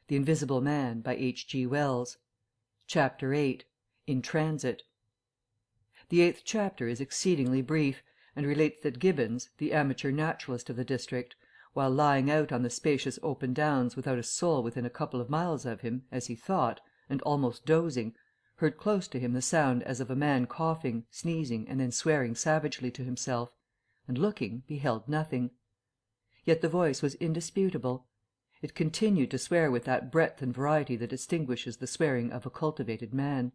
The Invisible Man by H.G. Wells. Chapter 8. In Transit. The 8th chapter is exceedingly brief, and relates that Gibbons, the amateur naturalist of the district, while lying out on the spacious open downs without a soul within a couple of miles of him, as he thought, and almost dozing, heard close to him the sound as of a man coughing, sneezing, and then swearing savagely to himself, and looking, beheld nothing. Yet the voice was indisputable. It continued to swear with that breadth and variety that distinguishes the swearing of a cultivated man.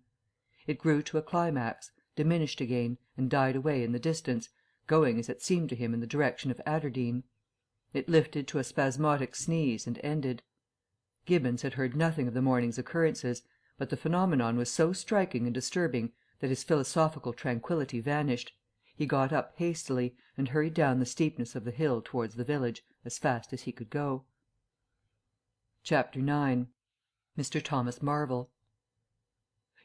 It grew to a climax, diminished again, and died away in the distance, going as it seemed to him in the direction of Aberdeen. It lifted to a spasmodic sneeze and ended. Gibbons had heard nothing of the morning's occurrences, but the phenomenon was so striking and disturbing that his philosophical tranquillity vanished. He got up hastily, and hurried down the steepness of the hill towards the village as fast as he could go. Chapter 9. Mr. Thomas Marvel.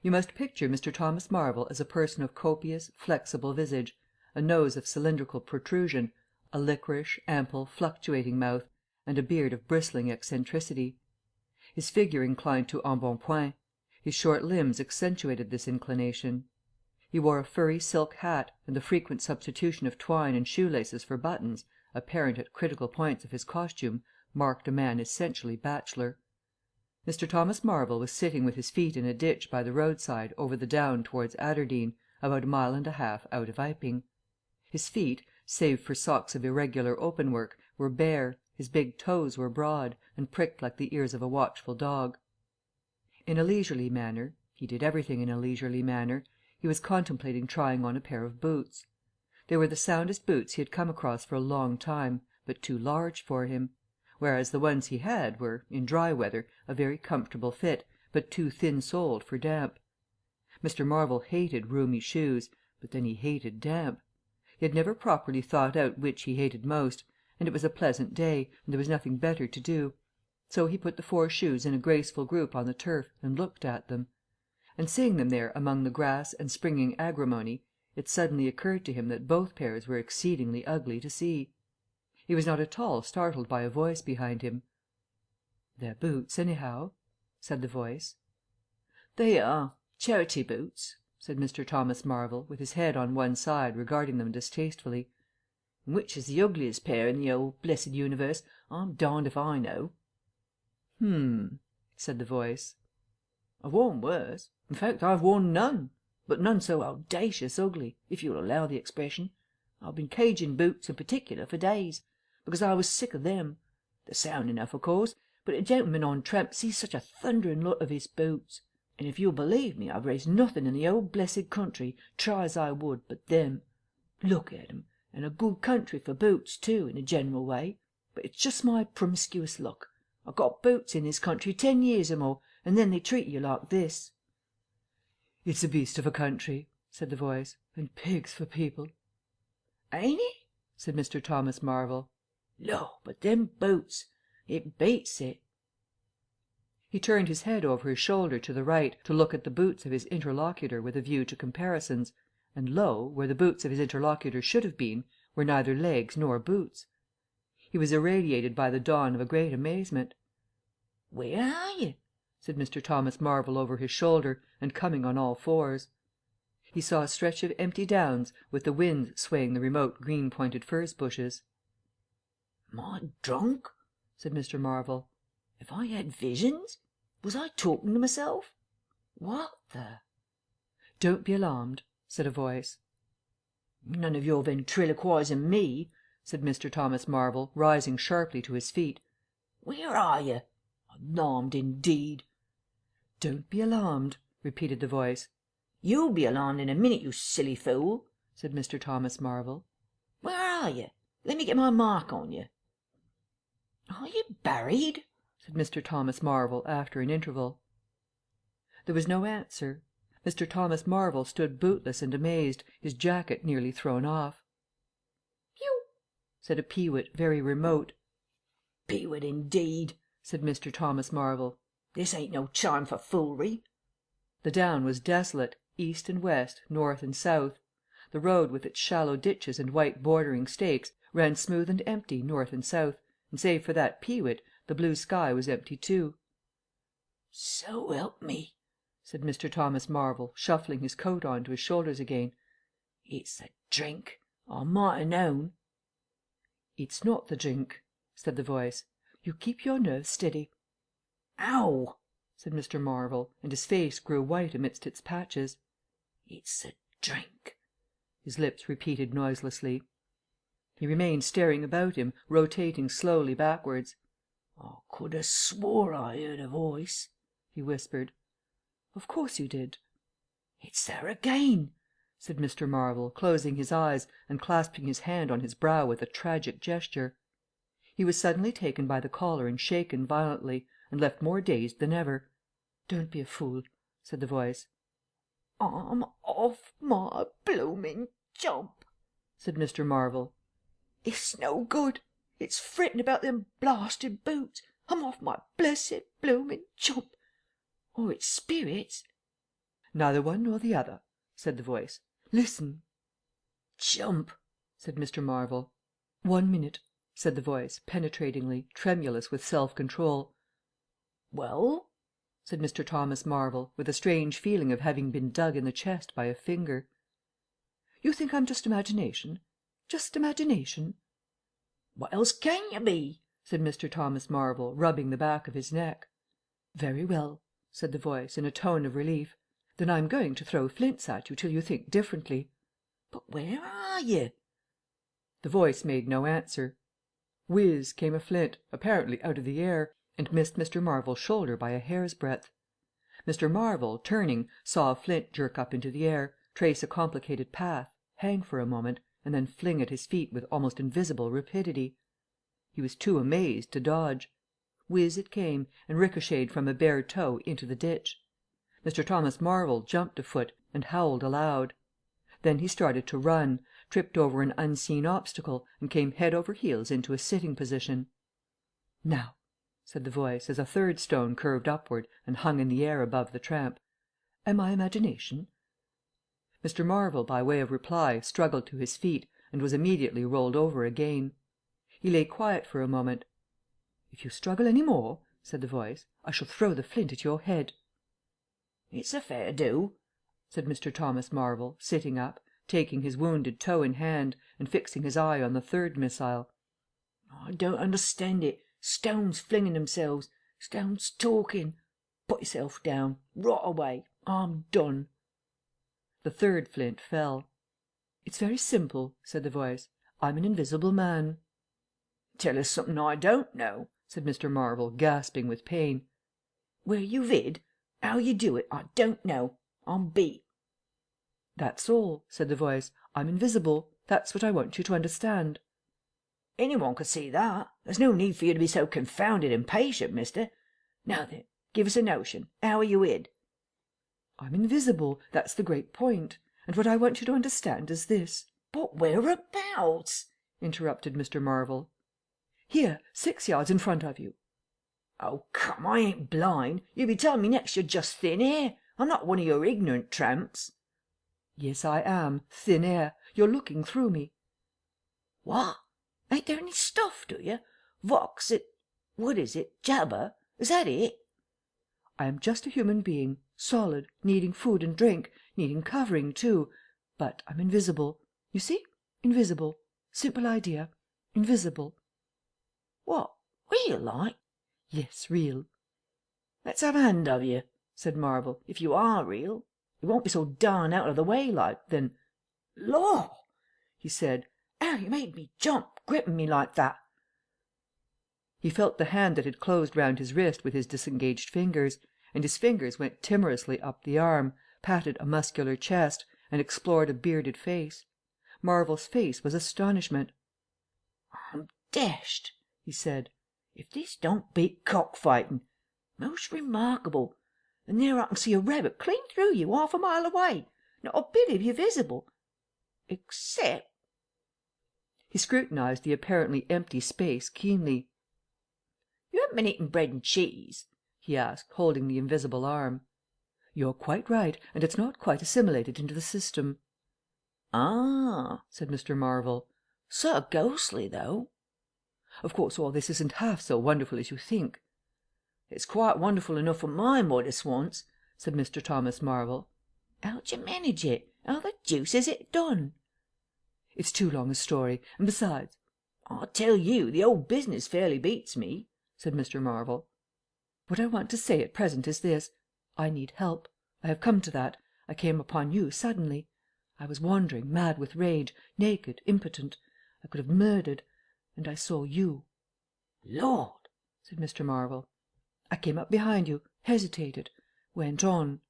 You must picture Mr. Thomas Marvel as a person of copious, flexible visage, a nose of cylindrical protrusion, a liquorish, ample, fluctuating mouth, and a beard of bristling eccentricity. His figure inclined to embonpoint. His short limbs accentuated this inclination. He wore a furry silk hat, and the frequent substitution of twine and shoelaces for buttons, apparent at critical points of his costume, marked a man essentially bachelor. Mr. Thomas Marvel was sitting with his feet in a ditch by the roadside over the down towards Aberdeen, about a mile and a half out of Iping. His feet, save for socks of irregular openwork, were bare, his big toes were broad, and pricked like the ears of a watchful dog. In a leisurely manner he did everything in a leisurely manner he was contemplating trying on a pair of boots. They were the soundest boots he had come across for a long time, but too large for him, whereas the ones he had were, in dry weather, a very comfortable fit, but too thin-soled for damp. Mr. Marvel hated roomy shoes, but then he hated damp. He had never properly thought out which he hated most, and it was a pleasant day, and there was nothing better to do. So he put the 4 shoes in a graceful group on the turf and looked at them. And seeing them there among the grass and springing agrimony, it suddenly occurred to him that both pairs were exceedingly ugly to see. He was not at all startled by a voice behind him. "They're boots, anyhow," said the voice. "They are charity boots," said Mr. Thomas Marvel, with his head on one side, regarding them distastefully. "And which is the ugliest pair in the old blessed universe, I'm darned if I know." Said the voice. "I've worn worse. In fact, I've worn none, but none so audacious ugly, if you'll allow the expression. I've been caging boots in particular for days, because I was sick of them. They're sound enough, of course, but a gentleman on tramp sees such a thundering lot of his boots. And if you'll believe me, I've raised nothing in the old blessed country, try as I would, but them. Look at 'em, and a good country for boots, too, in a general way. But it's just my promiscuous luck. I've got boots in this country 10 years or more, and then they treat you like this." "It's a beast of a country," said the voice, "and pigs for people." "Ain't it?" said Mr. Thomas Marvel. "Lor, but them boots! It beats it." He turned his head over his shoulder to the right to look at the boots of his interlocutor with a view to comparisons, and lo, where the boots of his interlocutor should have been, were neither legs nor boots. He was irradiated by the dawn of a great amazement. "Where are you?" said Mr. Thomas Marvel over his shoulder, and coming on all fours. He saw a stretch of empty downs, with the wind swaying the remote green-pointed furze bushes. "Am I drunk?" said Mr. Marvel. "Have I had visions? Was I talking to myself? What the—" "Don't be alarmed," said a voice. "None of your ventriloquising me," said Mr. Thomas Marvel, rising sharply to his feet. "Where are you? Alarmed, indeed." "Don't be alarmed," repeated the voice. "You'll be alarmed in a minute, you silly fool," said Mr. Thomas Marvel. "Where are you? Let me get my mark on you." "Are you buried?" said Mr. Thomas Marvel after an interval. There was no answer. Mr. Thomas Marvel stood bootless and amazed, his jacket nearly thrown off. "Pew!" said a peewit very remote. "Peewit, indeed," said Mr. Thomas Marvel. "This ain't no time for foolery." The down was desolate, east and west, north and south. The road with its shallow ditches and white bordering stakes ran smooth and empty north and south, and save for that peewit, the blue sky was empty too. So help me, said Mr. Thomas Marvel, shuffling his coat on to his shoulders again. It's the drink. I might have known. It's not the drink, said the voice. You keep your nerves steady. Ow, said Mr. Marvel, and his face grew white amidst its patches. It's the drink, his lips repeated noiselessly. He remained staring about him, rotating slowly backwards. I could have swore I heard a voice, he whispered. Of course you did. It's there again, said Mr. Marvel, closing his eyes and clasping his hand on his brow with a tragic gesture. He was suddenly taken by the collar and shaken violently, and left more dazed than ever. Don't be a fool, said the voice. I'm off my blooming jump, said Mr. Marvel. It's no good. It's fretting about them blasted boots. I'm off my blessed blooming jump. Or it's spirits. Neither one nor the other, said the voice. Listen. Jump, said Mr. Marvel. 1 minute, said the voice, penetratingly, tremulous with self-control. Well, said Mr. Thomas Marvel, with a strange feeling of having been dug in the chest by a finger. You think I'm just imagination? Just imagination? What else can you be? said Mr. Thomas Marvel, rubbing the back of his neck. Very well, said the voice, in a tone of relief. Then I'm going to throw flints at you till you think differently. But where are you? The voice made no answer. Whiz came a flint, apparently out of the air, and missed Mr. Marvel's shoulder by a hair's breadth. Mr. Marvel, turning, saw a flint jerk up into the air, trace a complicated path, hang for a moment, and then fling at his feet with almost invisible rapidity. He was too amazed to dodge. Whiz it came, and ricocheted from a bare toe into the ditch. Mr. Thomas Marvel jumped a foot and howled aloud. Then he started to run, tripped over an unseen obstacle, and came head over heels into a sitting position. Now, said the voice, as a third stone curved upward and hung in the air above the tramp. Am I imagination? Mr. Marvel, by way of reply, struggled to his feet, and was immediately rolled over again. He lay quiet for a moment. If you struggle any more, said the voice, I shall throw the flint at your head. It's a fair do, said Mr. Thomas Marvel, sitting up, taking his wounded toe in hand, and fixing his eye on the third missile. I don't understand it. Stones flinging themselves, stones talking. Put yourself down, rot away. I'm done. The third flint fell. It's very simple, said the voice. I'm an invisible man. Tell us something I don't know, said Mr. Marvel, gasping with pain. Where you vid, how you do it, I don't know. I'm beat. That's all, said the voice. I'm invisible. That's what I want you to understand. Anyone could see that. There's no need for you to be so confounded impatient, mister. Now then, give us a notion. How are you hid? I'm invisible. That's the great point. And what I want you to understand is this. But whereabouts? Interrupted Mr. Marvel. Here, 6 yards in front of you. Oh, come, I ain't blind. You'll be telling me next you're just thin air. I'm not one of your ignorant tramps. Yes, I am. Thin air. You're looking through me. What? Ain't there any stuff, do you? Vox, what is it, jabber? Is that it? I am just a human being, solid, needing food and drink, needing covering too. But I'm invisible. You see? Invisible. Simple idea. Invisible. What? Real like? Yes, real. Let's have a hand of you, said Marvel. If you are real, it won't be so darn out of the way like, then... Law! he said. How you made me jump, gripping me like that. He felt the hand that had closed round his wrist with his disengaged fingers, and his fingers went timorously up the arm, patted a muscular chest, and explored a bearded face. Marvel's face was astonishment. I'm dashed, he said. If this don't beat cockfighting. Most remarkable. And there I can see a rabbit clean through you, half a mile away. Not a bit of you visible. Except... He scrutinized the apparently empty space keenly. You haven't been eating bread and cheese? He asked, holding the invisible arm. You're quite right, and it's not quite assimilated into the system. Ah, said Mr. Marvel. So ghostly, though. Of course, all this isn't half so wonderful as you think. It's quite wonderful enough for my modest wants," said Mr. Thomas Marvel. "How d'ye manage it? How the deuce is it done?" "It's too long a story, and besides—" "I tell you, the whole business fairly beats me," said Mr. Marvel. "What I want to say at present is this. I need help. I have come to that. I came upon you suddenly. I was wandering, mad with rage, naked, impotent. I could have murdered. And I saw you." "Lord!" said Mr. Marvel. "I came up behind you, hesitated, went on."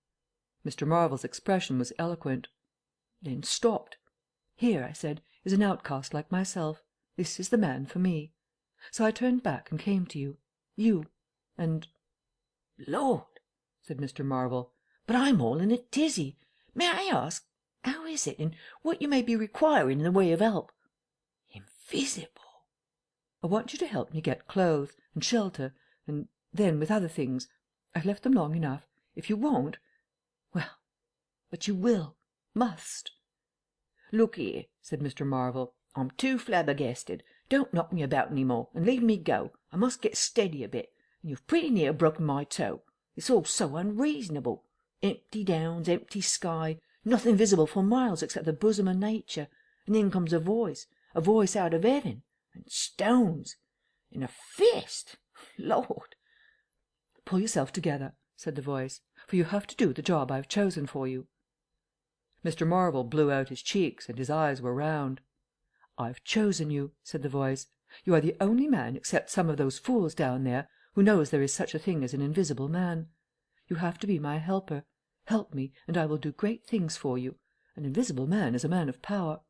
Mr. Marvel's expression was eloquent. "Then stopped. 'Here,' I said, 'is an outcast like myself. This is the man for me.' So I turned back and came to you. And—" "Lord!" said Mr. Marvel. "But I'm all in a tizzy. May I ask, how is it, and what you may be requiring in the way of help?" "Invisible!" "I want you to help me get clothes, and shelter, and then, with other things. I've left them long enough. If you won't—well, but you will, must." "Look here," said Mr. Marvel, "I'm too flabbergasted. Don't knock me about any more, and leave me go. I must get steady a bit, and you've pretty near broken my toe. It's all so unreasonable. Empty downs, empty sky, nothing visible for miles except the bosom of nature, and then comes a voice out of heaven, and stones, and a fist. Lord!" "Pull yourself together," said the voice, "for you have to do the job I've chosen for you." Mr. Marvel blew out his cheeks, and his eyes were round. "I've chosen you," said the voice. "You are the only man, except some of those fools down there, who knows there is such a thing as an invisible man. You have to be my helper. Help me, and I will do great things for you. An invisible man is a man of power."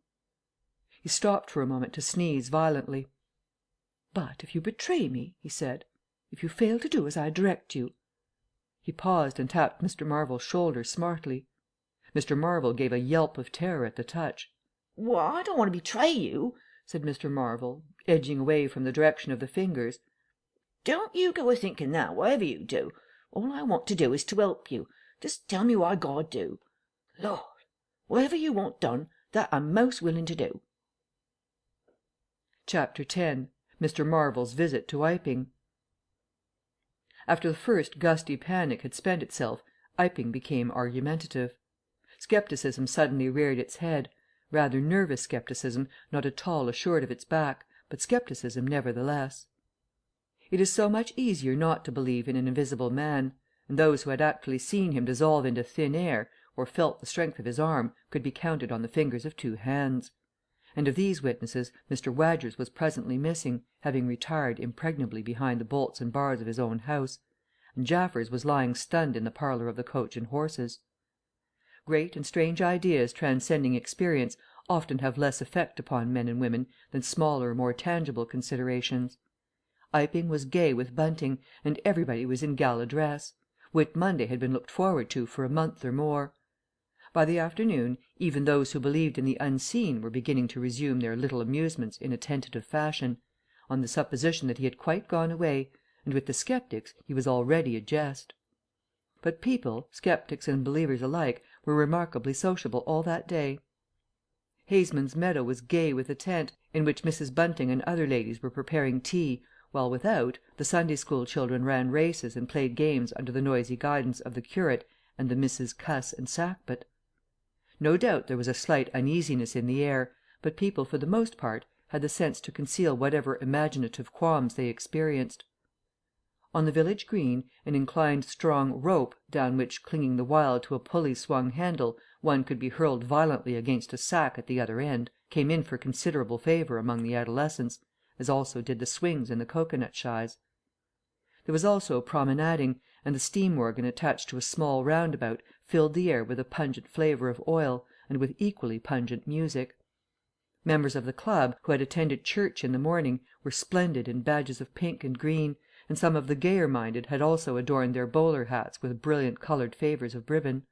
He stopped for a moment to sneeze violently. "But if you betray me," he said, "if you fail to do as I direct you—" He paused and tapped Mr. Marvel's shoulder smartly. Mr. Marvel gave a yelp of terror at the touch. "Well, I don't want to betray you," said Mr. Marvel, edging away from the direction of the fingers. "Don't you go a-thinking that, whatever you do. All I want to do is to help you. Just tell me what I got to do. Lord, whatever you want done, that I'm most willing to do." Chapter 10. Mr. Marvel's visit to Iping. After the first gusty panic had spent itself, Iping became argumentative. Scepticism suddenly reared its head, rather nervous scepticism, not at all assured of its back, but scepticism nevertheless. It is so much easier not to believe in an invisible man, and those who had actually seen him dissolve into thin air, or felt the strength of his arm, could be counted on the fingers of two hands. And of these witnesses Mr. Wadgers was presently missing, having retired impregnably behind the bolts and bars of his own house, and Jaffers was lying stunned in the parlour of the Coach and Horses. Great and strange ideas transcending experience often have less effect upon men and women than smaller, more tangible considerations. Iping was gay with bunting, and everybody was in gala dress. Whit Monday had been looked forward to for a month or more. By the afternoon even those who believed in the unseen were beginning to resume their little amusements in a tentative fashion, on the supposition that he had quite gone away, and with the sceptics he was already a jest. But people, sceptics and believers alike, were remarkably sociable all that day. Haysman's Meadow was gay with a tent, in which Mrs. Bunting and other ladies were preparing tea, while without, the Sunday school children ran races and played games under the noisy guidance of the curate and the Misses Cuss and Sackbut. No doubt there was a slight uneasiness in the air, but people for the most part had the sense to conceal whatever imaginative qualms they experienced. On the village green, an inclined strong rope, down which, clinging the while to a pulley-swung handle, one could be hurled violently against a sack at the other end, came in for considerable favour among the adolescents, as also did the swings and the cocoanut shies. There was also promenading, and the steam organ attached to a small roundabout filled the air with a pungent flavour of oil, and with equally pungent music. Members of the club, who had attended church in the morning, were splendid in badges of pink and green, and some of the gayer-minded had also adorned their bowler hats with brilliant coloured favours of ribbon.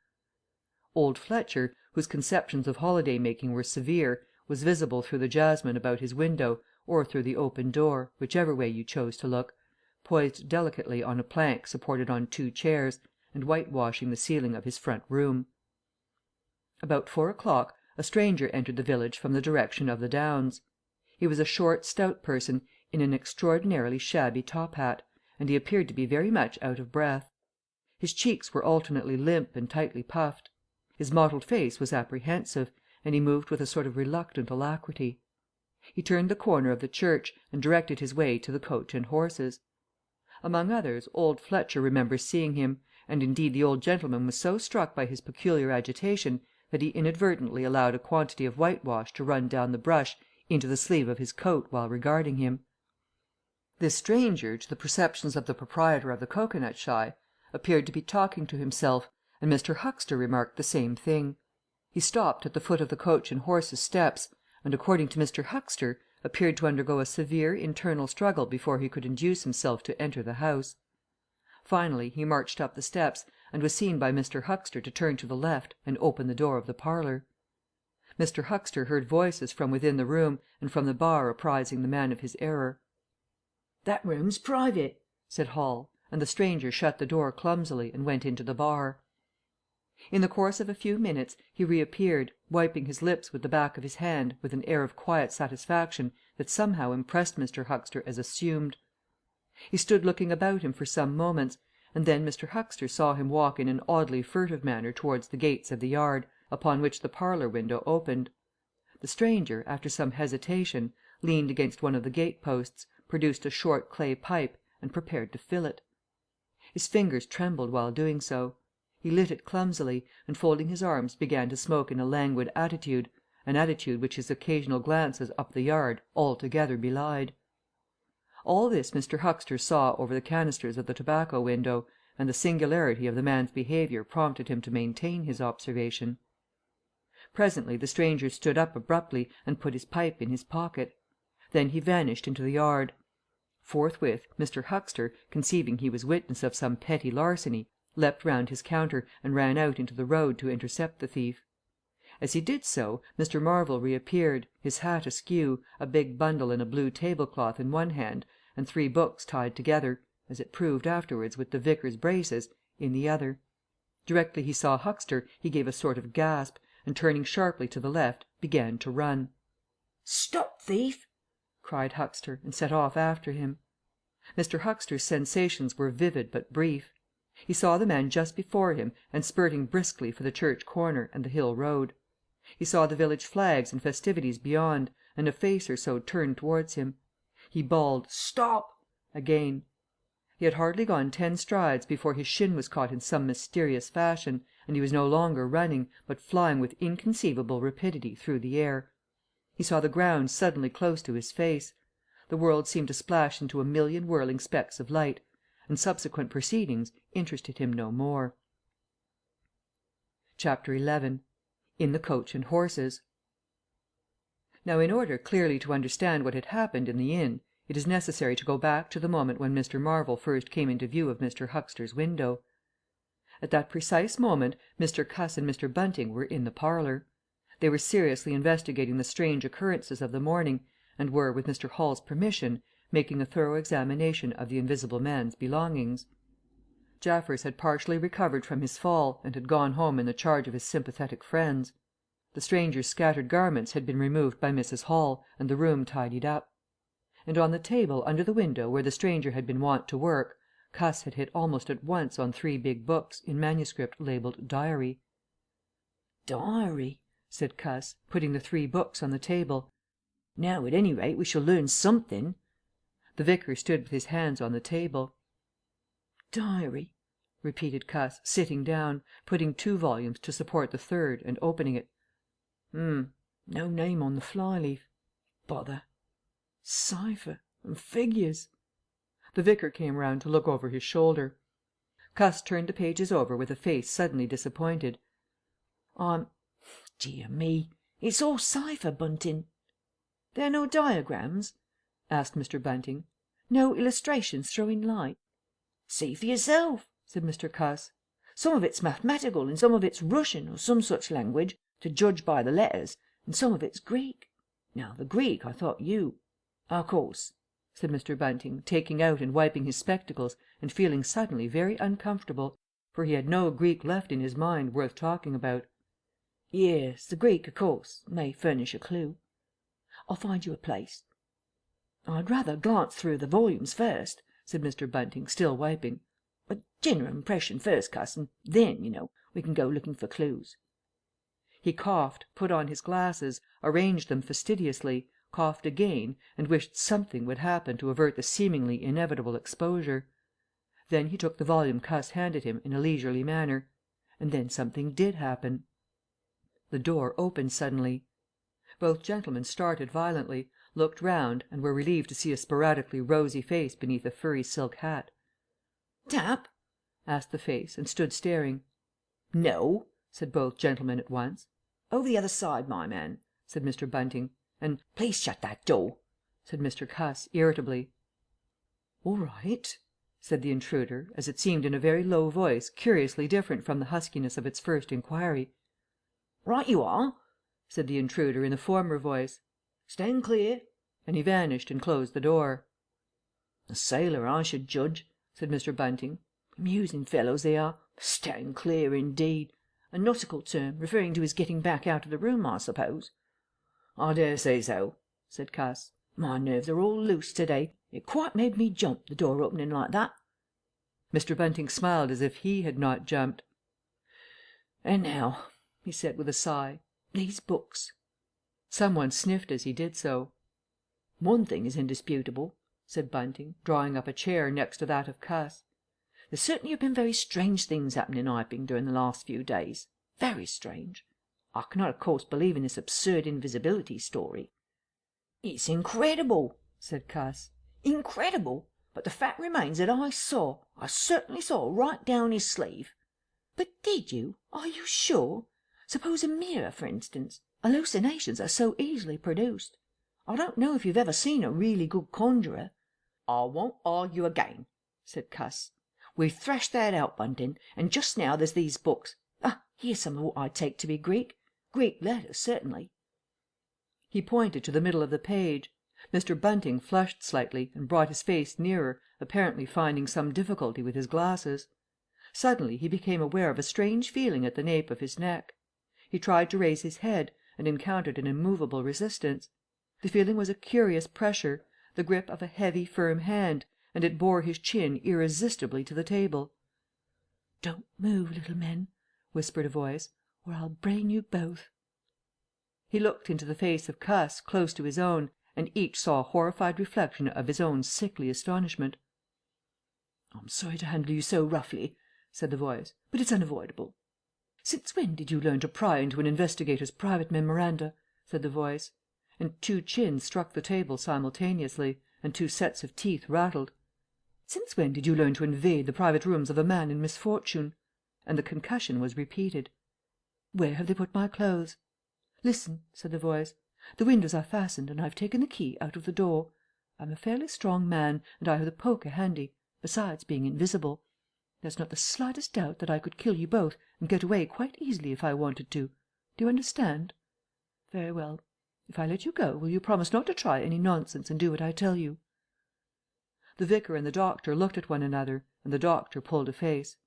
Old Fletcher, whose conceptions of holiday-making were severe, was visible through the jasmine about his window, or through the open door, whichever way you chose to look, poised delicately on a plank supported on two chairs, and whitewashing the ceiling of his front room. About 4 o'clock a stranger entered the village from the direction of the Downs. He was a short, stout person, in an extraordinarily shabby top hat, and he appeared to be very much out of breath. His cheeks were alternately limp and tightly puffed. His mottled face was apprehensive, and he moved with a sort of reluctant alacrity. He turned the corner of the church, and directed his way to the Coach and Horses. Among others, old Fletcher remembers seeing him, and indeed the old gentleman was so struck by his peculiar agitation that he inadvertently allowed a quantity of whitewash to run down the brush into the sleeve of his coat while regarding him. This stranger, to the perceptions of the proprietor of the cocoanut shy, appeared to be talking to himself, and Mr. Huxter remarked the same thing. He stopped at the foot of the Coach and Horses steps, and, according to Mr. Huxter, appeared to undergo a severe internal struggle before he could induce himself to enter the house. Finally he marched up the steps, and was seen by Mr. Huxter to turn to the left and open the door of the parlour. Mr. Huxter heard voices from within the room and from the bar apprising the man of his error. "That room's private," said Hall, and the stranger shut the door clumsily and went into the bar. In the course of a few minutes he reappeared, wiping his lips with the back of his hand with an air of quiet satisfaction that somehow impressed Mr. Huxter as assumed. He stood looking about him for some moments, and then Mr. Huxter saw him walk in an oddly furtive manner towards the gates of the yard, upon which the parlour window opened. The stranger, after some hesitation, leaned against one of the gate posts, produced a short clay pipe, and prepared to fill it. His fingers trembled while doing so. He lit it clumsily, and folding his arms began to smoke in a languid attitude, an attitude which his occasional glances up the yard altogether belied. All this Mr. Huxter saw over the canisters of the tobacco window, and the singularity of the man's behaviour prompted him to maintain his observation. Presently the stranger stood up abruptly and put his pipe in his pocket. Then he vanished into the yard. Forthwith Mr. Huxter, conceiving he was witness of some petty larceny, leapt round his counter and ran out into the road to intercept the thief. As he did so, Mr. Marvel reappeared, his hat askew, a big bundle in a blue tablecloth in one hand, and 3 books tied together, as it proved afterwards with the vicar's braces, in the other. Directly he saw Huxter he gave a sort of gasp, and turning sharply to the left began to run. "Stop, thief!" cried Huxter, and set off after him. Mr. Huxter's sensations were vivid but brief. He saw the man just before him and spurting briskly for the church corner and the hill road. He saw the village flags and festivities beyond, and a face or so turned towards him. He bawled "Stop!" again. He had hardly gone 10 strides before his shin was caught in some mysterious fashion, and he was no longer running, but flying with inconceivable rapidity through the air. He saw the ground suddenly close to his face. The world seemed to splash into a million whirling specks of light, and subsequent proceedings interested him no more. Chapter 11. In the Coach and Horses. Now, in order clearly to understand what had happened in the inn, it is necessary to go back to the moment when Mr. Marvel first came into view of Mr. Huxter's window. At that precise moment Mr. Cuss and Mr. Bunting were in the parlour. They were seriously investigating the strange occurrences of the morning, and were, with Mr. Hall's permission, making a thorough examination of the invisible man's belongings. Jaffers had partially recovered from his fall, and had gone home in the charge of his sympathetic friends. The stranger's scattered garments had been removed by Mrs. Hall, and the room tidied up. And on the table under the window where the stranger had been wont to work, Cuss had hit almost at once on 3 big books in manuscript labelled Diary. "Diary," said Cuss, putting the 3 books on the table. "Now, at any rate, we shall learn something." The vicar stood with his hands on the table. "Diary," repeated Cuss, sitting down, putting 2 volumes to support the 3rd, and opening it. No name on the fly-leaf. Bother. Cipher and figures." The vicar came round to look over his shoulder. Cuss turned the pages over with a face suddenly disappointed. Dear me, it's all cipher, Bunting." "There are no diagrams?" asked Mr. Bunting. "No illustrations throwing light?" "See for yourself," said Mr. Cuss. "Some of it's mathematical, and some of it's Russian, or some such language, to judge by the letters, and some of it's Greek. Now, the Greek I thought you—" "Of course," said Mr. Bunting, taking out and wiping his spectacles, and feeling suddenly very uncomfortable, for he had no Greek left in his mind worth talking about. "Yes, the Greek, of course, may furnish a clue. I'll find you a place." "I'd rather glance through the volumes first," said Mr. Bunting, still wiping. "A general impression first, cuss, and then, we can go looking for clues." He coughed, put on his glasses, arranged them fastidiously, coughed again, and wished something would happen to avert the seemingly inevitable exposure. Then he took the volume Cuss handed him in a leisurely manner. And then something did happen. The door opened suddenly. Both gentlemen started violently, looked round, and were relieved to see a sporadically rosy face beneath a furry silk hat. "Tap?" asked the face, and stood staring. "No," said both gentlemen at once. "Over the other side, my man," said Mr. Bunting. And "Please shut that door," said Mr. Cuss, irritably. "All right," said the intruder, as it seemed in a very low voice curiously different from the huskiness of its first inquiry. "Right you are," said the intruder in the former voice. "Stand clear," and he vanished and closed the door. "A sailor, I should judge," said Mr. Bunting. "Amusing fellows they are. Stand clear, indeed. A nautical term, referring to his getting back out of the room, I suppose." "I dare say so," said Cuss. "My nerves are all loose to day. It quite made me jump, the door opening like that." Mr. Bunting smiled as if he had not jumped. "And now," he said with a sigh, "these books." Some one sniffed as he did so. "One thing is indisputable," said Bunting, drawing up a chair next to that of Cuss. "There certainly have been very strange things happening in Iping during the last few days. Very strange. I cannot, of course, believe in this absurd invisibility story." "It's incredible," said Cuss. "Incredible. But the fact remains that I certainly saw right down his sleeve." "But did you? Are you sure? Suppose a mirror, for instance. Hallucinations are so easily produced. I don't know if you've ever seen a really good conjurer." "I won't argue again," said Cuss. "We've thrashed that out, Bunting, and just now there's these books. Here's some of what I take to be Greek letters, certainly." He pointed to the middle of the page. Mr. Bunting flushed slightly and brought his face nearer, apparently finding some difficulty with his glasses. Suddenly he became aware of a strange feeling at the nape of his neck. He tried to raise his head, and encountered an immovable resistance. The feeling was a curious pressure, the grip of a heavy, firm hand, and it bore his chin irresistibly to the table. "Don't move, little men," whispered a voice, "or I'll brain you both." He looked into the face of Cuss, close to his own, and each saw a horrified reflection of his own sickly astonishment. "I'm sorry to handle you so roughly," said the voice, "but it's unavoidable." "Since when did you learn to pry into an investigator's private memoranda?" said the voice, and two chins struck the table simultaneously, and two sets of teeth rattled. "Since when did you learn to invade the private rooms of a man in misfortune?" And the concussion was repeated. "Where have they put my clothes?" "Listen," said the voice. "The windows are fastened, and I've taken the key out of the door. I'm a fairly strong man, and I have the poker handy, besides being invisible. There's not the slightest doubt that I could kill you both and get away quite easily if I wanted to. Do you understand? Very well. If I let you go, will you promise not to try any nonsense and do what I tell you?" The vicar and the doctor looked at one another, and the doctor pulled a face.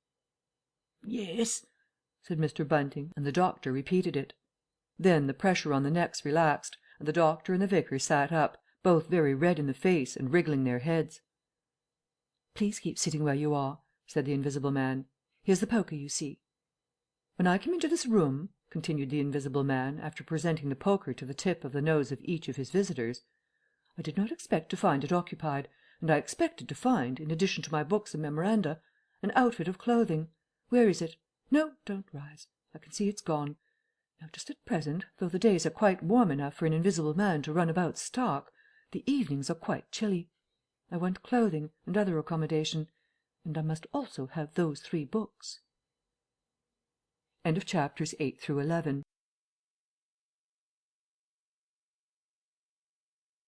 "Yes," said Mr. Bunting, and the doctor repeated it. Then the pressure on the necks relaxed, and the doctor and the vicar sat up, both very red in the face and wriggling their heads. "Please keep sitting where you are," said the invisible man. "Here's the poker, you see." "When I came into this room," continued the invisible man, after presenting the poker to the tip of the nose of each of his visitors, "I did not expect to find it occupied, and I expected to find, in addition to my books and memoranda, an outfit of clothing. Where is it? No, don't rise. I can see it's gone. Now, just at present, though the days are quite warm enough for an invisible man to run about stark, the evenings are quite chilly. I want clothing and other accommodation, and I must also have those 3 books." End of chapters 8 through 11.